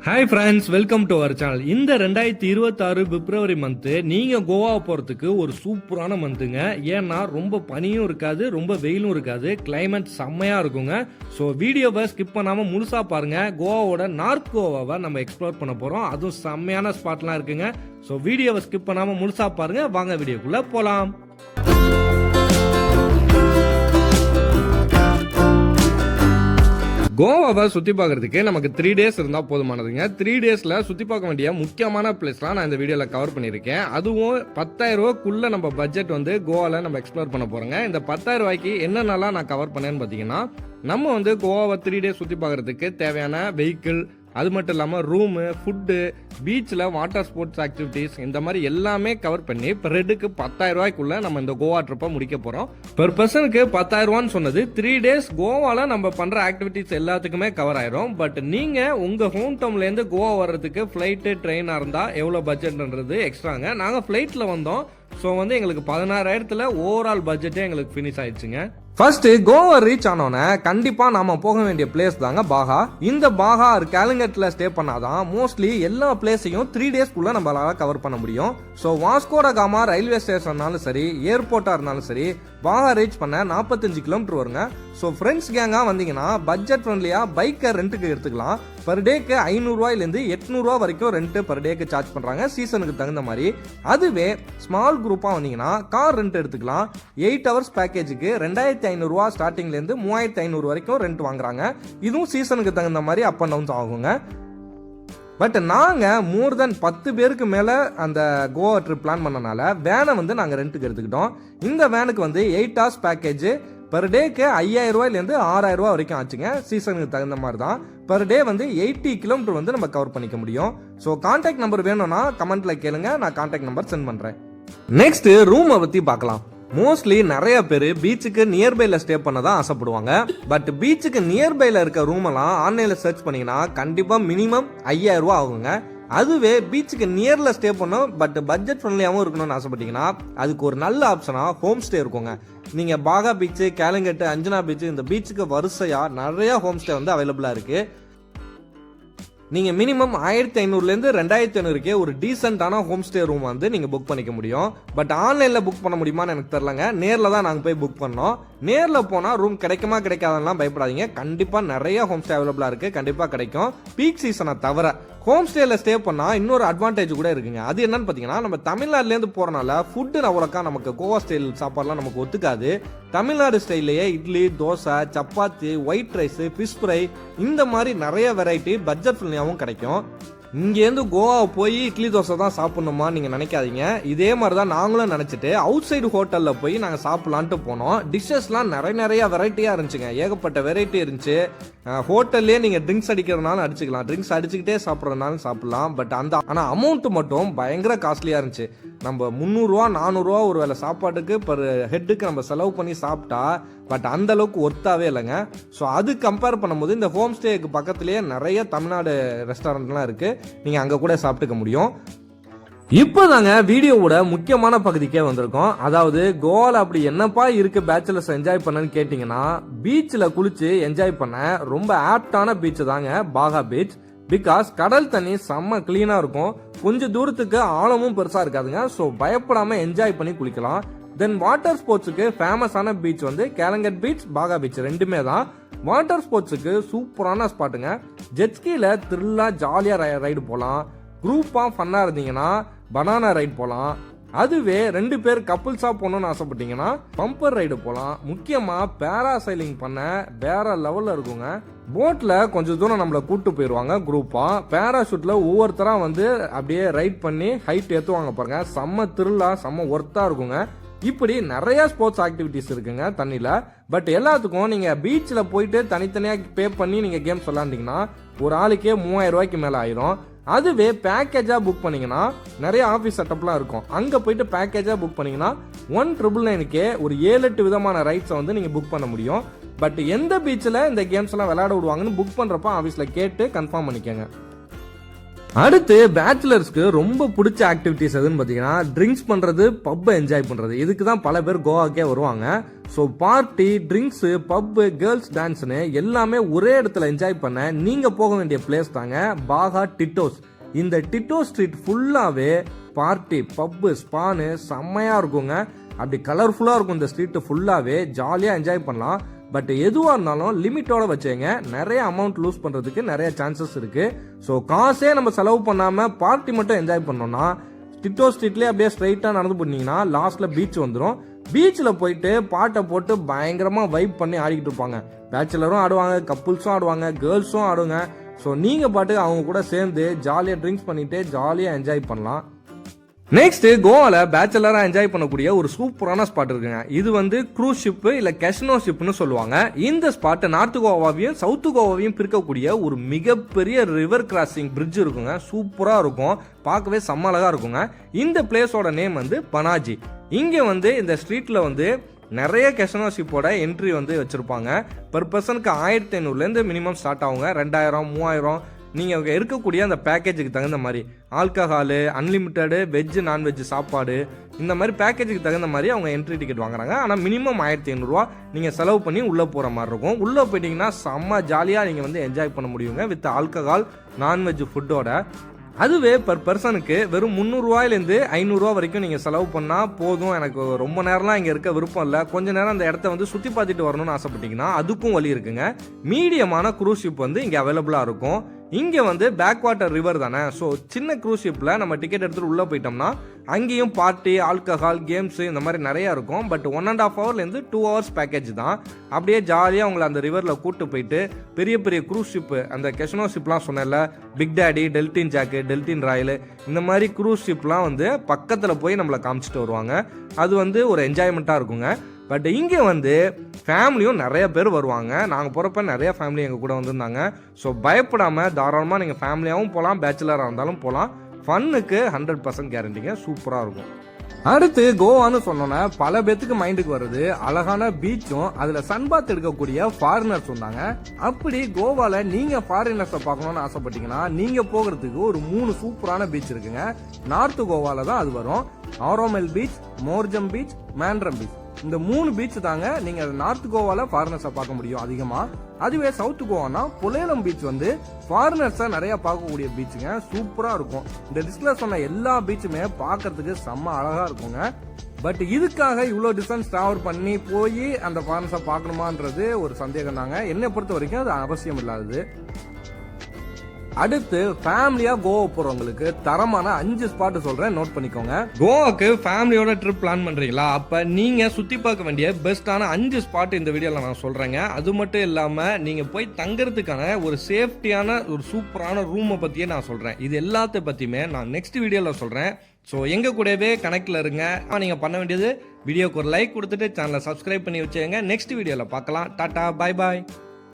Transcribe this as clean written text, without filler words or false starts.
Hi friends, welcome to our channel. இந்த 2026 பிப்ரவரி month நீங்கள் கோவா போகிறதுக்கு ஒரு சூப்பரான மந்த்துங்க. ஏன்னா ரொம்ப பனியும் இருக்காது, ரொம்ப வெயிலும் இருக்காது, கிளைமேட் செம்மையாக இருக்குங்க. ஸோ வீடியோவை ஸ்கிப் பண்ணாமல் முழுசாக பாருங்கள். கோவாவோட நார்த் கோவாவை நம்ம எக்ஸ்ப்ளோர் பண்ண போகிறோம். அதுவும் செம்மையான ஸ்பாட்லாம் இருக்குங்க. ஸோ வீடியோவை ஸ்கிப் பண்ணாமல் முழுசாக பாருங்கள். வாங்க வீடியோக்குள்ளே போகலாம். கோவாவை சுற்றி பார்க்கறதுக்கு நமக்கு 3 days இருந்தால் போதுமானதுங்க. 3 daysல சுற்றி பார்க்க வேண்டிய முக்கியமான பிளேஸ்லாம் நான் இந்த வீடியோவில் கவர் பண்ணியிருக்கேன். அதுவும் 10,000 ரூபாய்க்குள்ள நம்ம பட்ஜெட் வந்து கோவாவில் நம்ம எக்ஸ்ப்ளோர் பண்ண போகிறோங்க. இந்த 10,000 ரூபாய்க்கு என்னென்னலாம் நான் கவர் பண்ணேன்னு பார்த்தீங்கன்னா, நம்ம வந்து கோவாவை 3 days சுற்றி பார்க்கறதுக்கு தேவையான வெஹிக்கிள், அது மட்டும் இல்லாமல் ரூமு, ஃபுட்டு, பீச்சில் வாட்டர் ஸ்போர்ட்ஸ் ஆக்டிவிட்டீஸ், இந்த மாதிரி எல்லாமே கவர் பண்ணி பெர் ஹெட்டுக்கு 10,000 ரூபாய்க்குள்ள நம்ம இந்த கோவா ட்ரிப்பை முடிக்க போகிறோம். பெர் பர்சனுக்கு 10,000 ரூபான்னு சொன்னது 3 days கோவாவில் நம்ம பண்ணுற ஆக்டிவிட்டீஸ் எல்லாத்துக்குமே கவர் ஆயிரும். பட் நீங்கள் உங்கள் ஹோம் டவுன்லேருந்து கோவா வர்றதுக்கு ஃப்ளைட்டு, ட்ரெயினாக இருந்தால் எவ்வளோ பட்ஜெட்ன்றது எக்ஸ்ட்ராங்க. நாங்கள் ஃப்ளைட்டில் வந்தோம். ஸோ வந்து எங்களுக்கு 16,000 ஓவரால் பட்ஜெட்டே எங்களுக்கு ஃபினிஷ் ஆயிடுச்சுங்க. ஃபர்ஸ்ட் கோவா ரீச் ஆனோன்னே கண்டிப்பா நாம போக வேண்டிய பிளேஸ் தாங்க பாகா. இந்த பாகா கேலிங்கட்ல ஸ்டே பண்ணாதான் மோஸ்ட்லி எல்லா பிளேஸையும் 3 daysக்குள்ள நம்மளால கவர் பண்ண முடியும். ஸோ வாஸ்கோட காமா ரயில்வே ஸ்டேஷன்னாலும் சரி, ஏர்போர்ட்டா இருந்தாலும் சரி, பாகா ரீச் பண்ண 45 கிலோமீட்டர் வருங்க. ஸோ ஃப்ரெண்ட்ஸ் கேங்கா வந்தீங்கன்னா பட்ஜெட் ஃப்ரெண்ட்லியா பைக்கை ரெண்ட்டுக்கு எடுத்துக்கலாம். பர் டேக்கு 500 ரூபாயிலேருந்து 800 ரூபா வரைக்கும் ரெண்ட் பர் டேக்கு சார்ஜ் பண்றாங்க, சீசனுக்கு தகுந்த மாதிரி. அதுவே ஸ்மால் குரூப்பா வந்தீங்கன்னா கார் ரெண்ட் எடுத்துக்கலாம். 8 hours பேக்கேஜுக்கு 2,500 ரூபா ஸ்டார்டிங்ல இருந்து 3,500 வரைக்கும் ரெண்ட் வாங்குறாங்க. இதுவும் சீசனுக்கு தகுந்த மாதிரி அப் அண்ட் டவுன்ஸ் ஆகுங்க. பட் நாங்கள் மோர் தென் 10 பேருக்கு மேலே அந்த கோவா ட்ரிப் பிளான் பண்ணனால வேனை வந்து நாங்கள் ரெண்ட்டுக்கு எடுத்துக்கிட்டோம். இந்த வேனுக்கு வந்து 8 hours பேக்கேஜ் பர் டேக்கு 5,000 ரூபாயிலேருந்து 6,000 ரூபா வரைக்கும் ஆச்சுங்க. சீசனுக்கு தகுந்த மாதிரி தான். பர் டே வந்து 80 கிலோமீட்டர் வந்து நம்ம கவர் பண்ணிக்க முடியும். ஸோ கான்டாக்ட் நம்பர் வேணும்னா கமெண்ட்ல கேளுங்க, நான் கான்டாக்ட் நம்பர் சென்ட் பண்ணுறேன். நெக்ஸ்ட் ரூமை பற்றி பார்க்கலாம். மோஸ்ட்லி நிறைய பேர் பீச்சுக்கு நியர்பைல ஸ்டே பண்ண தான் ஆசைப்படுவாங்க. பட் பீச்சுக்கு நியர்பைல இருக்க ரூம் எல்லாம் ஆன்லைன்ல சர்ச் பண்ணீங்கன்னா கண்டிப்பா மினிமம் 5,000 ரூபா ஆகுங்க. அதுவே பீச்சுக்கு நியர்ல ஸ்டே பண்ணும் பட் பட்ஜெட் ஃப்ரெண்ட்லியாகவும் இருக்கணும்னு ஆசைப்பட்டீங்கன்னா அதுக்கு ஒரு நல்ல ஆப்ஷனா ஹோம் ஸ்டே இருக்குங்க. நீங்க பாகா பீச்சு, கேலிங்கட்டு, அஞ்சனா பீச்சு, இந்த பீச்சுக்கு வரிசையா நிறைய ஹோம் ஸ்டே வந்து அவைலபிளா இருக்கு. நீங்க மினிமம் 1,500லேருந்து 2,500க்கே ஒரு டீசென்டான ஹோம் ஸ்டே ரூம் வந்து நீங்க புக் பண்ணிக்க முடியும். பட் ஆன்லைன்ல புக் பண்ண முடியுமான்னு எனக்கு தெரியலங்க. நேர்ல தான் நாங்க போய் புக் பண்ணோம். நேர்ல போனா ரூம் கிடைக்குமா கிடைக்காதெல்லாம் பயப்படாதீங்க. கண்டிப்பா நிறைய ஹோம் ஸ்டே அவைலபிளா இருக்கு, கண்டிப்பா கிடைக்கும். பீக் சீசனை தவிர ஹோம் ஸ்டேல ஸ்டே பண்ணா இன்னொரு அட்வான்டேஜ் கூட இருக்குங்க. அது என்னன்னு பாத்தீங்கன்னா, நம்ம தமிழ்நாடுல இருந்து போறனால ஃபுட்டு அவ்வளோக்கா நமக்கு கோவா ஸ்டைல் சாப்பாடுலாம் நமக்கு ஒத்துக்காது. தமிழ்நாடு ஸ்டைல்லையே idli, dosa, chapati, white rice, fish fry, இந்த மாதிரி நிறைய வெரைட்டி பட்ஜெட் ஃப்ரெண்ட்லியாகவும் கிடைக்கும். இங்கேருந்து கோவா போய் இட்லி தோசை தான் சாப்பிடணுமா நீங்க நினைக்காதீங்க. இதே மாதிரி தான் நாங்களும் நினைச்சிட்டு அவுட் சைடு ஹோட்டல்ல போய் நாங்க சாப்பிடலான்ட்டு போனோம். டிஷ்ஷஸ்லாம் நிறைய வெரைட்டியா இருந்துச்சுங்க. ஏகப்பட்ட வெரைட்டி இருந்துச்சு. ஹோட்டல்லே நீங்க ட்ரிங்க்ஸ் அடிக்கிறதுனாலும் அடிச்சுக்கலாம், ட்ரிங்க்ஸ் அடிச்சுக்கிட்டே சாப்பிட்றதுனாலும் சாப்பிடலாம். பட் ஆனா அமௌண்ட் மட்டும் பயங்கர காஸ்ட்லியா இருந்துச்சு. நம்ம 300 ரூபா 400 ரூபா ஒரு வேளை சாப்பாட்டுக்கு பர் ஹெட்டுக்கு நம்ம செலவு பண்ணி சாப்பிட்டா பட் அந்த அளவுக்கு ஒர்த்தாவே இல்லைங்க. ஸோ அது கம்பேர் பண்ணும்போது இந்த ஹோம் ஸ்டேக்கு பக்கத்துலேயே நிறைய தமிழ்நாடு ரெஸ்டாரண்ட்லாம் இருக்கு, நீங்க அங்க கூட சாப்பிட்டுக்க முடியும். இப்போதாங்க வீடியோவோட முக்கியமான பகுதிக்கே வந்திருக்கோம். அதாவது கோவால அப்படி என்னப்பா இருக்கு பேச்சுலர்ஸ் என்ஜாய் பண்ணன்னு கேட்டீங்கன்னா, பீச்சில் குளிச்சு என்ஜாய் பண்ண ரொம்ப ஆப்டான பீச் தாங்க பாகா பீச். பிகாஸ் கடல் தண்ணி செம்ம கிளீனா இருக்கும், கொஞ்சம் தூரத்துக்கு ஆழமும் பெருசா இருக்காதுங்க. ஸோ பயப்படாம என்ஜாய் பண்ணி குளிக்கலாம். தென் வாட்டர் ஸ்போர்ட்ஸுக்கு ஃபேமஸான பீச் வந்து கேலிங்கட் பீச், பாகா பீச் ரெண்டுமே தான். வாட்டர் ஸ்போர்ட்ஸுக்கு சூப்பரான ஸ்பாட்டுங்க. ஜெட்ஸ்கில த்ரில்லா ஜாலியா ரைடு போகலாம். குரூப்பா ஃபன்னா இருந்தீங்கன்னா பனானா ரைட் போகலாம். அதுவே 2 பேர் கப்புள்ஸா போகணும்னு ஆசைப்பட்டீங்கன்னா பம்பர் ரைடு போகலாம். முக்கியமா பேராசைலிங் பண்ண வேற லெவல்ல இருக்குங்க. போட்ல கொஞ்சம் தூரம் நம்மளை கூட்டு போயிடுவாங்க குரூப்பா. பேராஷூட்ல ஒவ்வொருத்தரா வந்து அப்படியே ரைட் பண்ணி ஹைட் ஏற்றுவாங்க பாருங்க. செம்ம த்ரில்லா, செம்ம ஒர்த்தா இருக்குங்க. இப்படி நிறைய ஸ்போர்ட்ஸ் ஆக்டிவிட்டிஸ் இருக்குங்க தண்ணியில. பட் எல்லாத்துக்கும் நீங்க பீச்சில் போயிட்டு தனித்தனியா பே பண்ணி நீங்க கேம்ஸ் விளாண்டிங்கன்னா ஒரு ஆளுக்கே 3,000 ரூபாய்க்கு மேல ஆயிரும். அதுவே பேக்கேஜா புக் பண்ணீங்கன்னா நிறைய ஆஃபீஸ் செட்டப்லாம் இருக்கும். அங்க போயிட்டு பேக்கேஜா புக் பண்ணீங்கன்னா 1,999க்கே ஒரு 7-8 விதமான ரைட்ஸை வந்து நீங்க புக் பண்ண முடியும். பட் எந்த பீச்சில் இந்த கேம்ஸ் எல்லாம் விளையாட விடுவாங்கன்னு புக் பண்றப்ப ஆஃபீஸ்ல கேட்டு கன்ஃபார்ம் பண்ணிக்கோங்க. அடுத்து பேச்சுலர்ஸ்க்கு ரொம்ப பிடிச்ச ஆக்டிவிட்டிஸ் எதுன்னு பார்த்தீங்கன்னா ட்ரிங்க்ஸ் பண்ணுறது, பப்பை என்ஜாய் பண்ணுறது. இதுக்கு தான் பல பேர் கோவாக்கே வருவாங்க. ஸோ பார்ட்டி, ட்ரிங்க்ஸு, பப்பு, கேர்ள்ஸ் டான்ஸ்னு எல்லாமே ஒரே இடத்துல என்ஜாய் பண்ண நீங்கள் போக வேண்டிய பிளேஸ் தாங்க பாகா டிட்டோஸ். இந்த டிட்டோ ஸ்ட்ரீட் ஃபுல்லாகவே பார்ட்டி, பப்பு, ஸ்பானு செம்மையாக இருக்குங்க. அப்படி கலர்ஃபுல்லாக இருக்கும் இந்த ஸ்ட்ரீட்டு ஃபுல்லாகவே. ஜாலியாக என்ஜாய் பண்ணலாம். பட் எதுவாக இருந்தாலும் லிமிட்டோட வச்சுங்க. நிறைய அமௌண்ட் லூஸ் பண்ணுறதுக்கு நிறைய சான்சஸ் இருக்குது. ஸோ காசே நம்ம செலவு பண்ணாமல் பார்ட்டி மட்டும் என்ஜாய் பண்ணோம்னா டிட்டோ ஸ்ட்ரீட்லேயே அப்படியே ஸ்ட்ரைட்டாக நடந்து போனீங்கன்னா லாஸ்ட்டில் பீச் வந்துடும். பீச்சில் போயிட்டு பாட்டை போட்டு பயங்கரமாக வைப் பண்ணி ஆடிக்கிட்டு இருப்பாங்க. பேச்சுலரும் ஆடுவாங்க, கப்புள்ஸும் ஆடுவாங்க, கேர்ள்ஸும் ஆடுவாங்க. ஸோ நீங்கள் பாட்டு அவங்க கூட சேர்ந்து ஜாலியாக ட்ரிங்க்ஸ் பண்ணிட்டு ஜாலியாக என்ஜாய் பண்ணலாம். நெக்ஸ்ட் கோவால பேச்சுலரா என்ஜாய் பண்ணக்கூடிய ஒரு சூப்பரான ஸ்பாட் இருக்குங்க. இது வந்து க்ரூஸ் ஷிப் இல்ல கெஸ்னோ ஷிப்னு சொல்லுவாங்க. இந்த ஸ்பாட் நார்த் கோவாவையும் சவுத் கோவாவையும் பிரிக்கக்கூடிய ஒரு மிகப்பெரிய ரிவர் கிராசிங் பிரிட்ஜ் இருக்குங்க. சூப்பரா இருக்கும், பார்க்கவே செம்ம அழகா இருக்குங்க. இந்த பிளேஸோட நேம் வந்து பனாஜி. இங்க வந்து இந்த ஸ்ட்ரீட்ல வந்து நிறைய கெஸ்னோ ஷிப்போட என்ட்ரி வந்து வச்சிருப்பாங்க. பர் பர்சனுக்கு 1500லேருந்து மினிமம் ஸ்டார்ட் ஆகுங்க. 2000, 3000 நீங்கள் இருக்கக்கூடிய அந்த பேக்கேஜுக்கு தகுந்த மாதிரி ஆல்கஹாலு, அன்லிமிட்டடு வெஜ்ஜு, நான்வெஜ் சாப்பாடு, இந்த மாதிரி பேக்கேஜுக்கு தகுந்த மாதிரி அவங்க என்ட்ரி டிக்கெட் வாங்குறாங்க. ஆனால் மினிமம் 1500 நீங்கள் செலவு பண்ணி உள்ளே போகிற மாதிரி இருக்கும். உள்ளே போயிட்டீங்கன்னா செம்ம ஜாலியாக நீங்கள் வந்து என்ஜாய் பண்ண முடியுங்க வித் ஆல்கஹால், நான்வெஜ் ஃபுட்டோட. அதுவே பர் பர்சனுக்கு வெறும் 300 500 வரைக்கும் நீங்கள் செலவு பண்ணால் போதும். எனக்கு ரொம்ப நேரம்லாம் இங்கே இருக்க விருப்பம் இல்லை, கொஞ்ச நேரம் அந்த இடத்த வந்து சுற்றி பார்த்துட்டு வரணும்னு ஆசைப்பட்டீங்கன்னா அதுக்கும் வழி இருக்குங்க. மீடியமான க்ரூஸ் ஷிப் வந்து இங்கே அவைலபிளாக இருக்கும். இங்கே வந்து பேக் வாட்டர் ரிவர் தானே. ஸோ சின்ன க்ரூஸ் ஷிப்பில் நம்ம டிக்கெட் எடுத்துகிட்டு உள்ளே போயிட்டோம்னா அங்கேயும் பார்ட்டி, ஆல்கஹால், கேம்ஸு இந்த மாதிரி நிறையா இருக்கும். பட் 1.5 ஹவர்லேருந்து 2 ஹவர்ஸ் பேக்கேஜ் தான். அப்படியே ஜாலியாக உங்களை அந்த ரிவரில் கூப்பிட்டு போயிட்டு பெரிய பெரிய க்ரூஸ் ஷிப்பு, அந்த கெஸ்னோ ஷிப்லாம் சொன்னேன்ல, big daddy, Deltin jack, Deltin Royal, இந்த மாதிரி க்ரூஸ் ஷிப்லாம் வந்து பக்கத்தில் போய் நம்மளை காமிச்சிட்டு வருவாங்க. அது வந்து ஒரு என்ஜாய்மெண்ட்டாக இருக்குங்க. பட் இங்கே வந்து ஃபேமிலியும் நிறைய பேர் வருவாங்க. நாங்கள் போகிறப்ப நிறைய ஃபேமிலி எங்கள் கூட வந்திருந்தாங்க. ஸோ பயப்படாமல் தாராளமாக நீங்கள் ஃபேமிலியாகவும் போகலாம், பேச்சுலராக இருந்தாலும் போகலாம். ஃபன்னுக்கு 100% கேரண்டிங்க, சூப்பராக இருக்கும். அடுத்து கோவான்னு சொன்னோன்னா பல பேத்துக்கு மைண்டுக்கு வருது அழகான பீச்சும் அதில் சன்பாத் எடுக்கக்கூடிய ஃபாரினர்ஸ் வந்தாங்க. அப்படி கோவால நீங்க ஃபாரினர்ஸை பார்க்கணும்னு ஆசைப்பட்டீங்கன்னா நீங்க போகிறதுக்கு ஒரு 3 சூப்பரான பீச் இருக்குங்க. நார்த் கோவால தான் அது வரும். ஆரோமெல் பீச், மோர்ஜம் பீச், மேண்ட்ரம் பீச். இந்த 3 பீச் தாங்க நீங்க நார்த் கோவால ஃபாரினர்ஸை பார்க்க முடியும் அதிகமா. அதுவே சவுத் கோவானா பொலேலம் பீச் வந்து ஃபாரினர்ஸை நிறைய பார்க்கக்கூடிய பீச்சுங்க. சூப்பரா இருக்கும். இந்த லிஸ்ட்ல சொன்ன எல்லா பீச்சுமே பார்க்கறதுக்கு செம்ம அழகா இருக்குங்க. பட் இதுக்காக இவ்வளோ டிஸ்டன்ஸ் டிராவல் பண்ணி போய் அந்த ஃபாரினர்ஸை பார்க்கணுமான்றது ஒரு சந்தேகம் தாங்க. என்னை பொறுத்த வரைக்கும் அது அவசியம் இல்லாதது. அடுத்து ஃபேமிலியா கோவா போறவங்களுக்கு தரமான 5 ஸ்பாட் சொல்றேன், நோட் பண்ணிக்கோங்க. கோவாக்கு ஃபேமிலியோட ட்ரிப் பிளான் பண்றீங்களா? அப்ப நீங்க சுத்தி பார்க்க வேண்டிய பெஸ்டான 5 ஸ்பாட் இந்த வீடியோல நான் சொல்றேங்க. அது மட்டும் இல்லாம நீங்க போய் தங்கறதுக்கான ஒரு சேஃப்டியான ஒரு சூப்பரான ரூமை பத்தியே நான் சொல்றேன். இது எல்லாத்த பத்தியுமே நான் நெக்ஸ்ட் வீடியோல சொல்றேன். ஸோ எங்க கூடவே கனெக்ட்ல இருங்க. நீங்க பண்ண வேண்டியது வீடியோக்கு ஒரு லைக் கொடுத்துட்டு சேனலை சப்ஸ்கிரைப் பண்ணி வச்சுங்க. நெக்ஸ்ட் வீடியோல பார்க்கலாம். Tata, bye bye.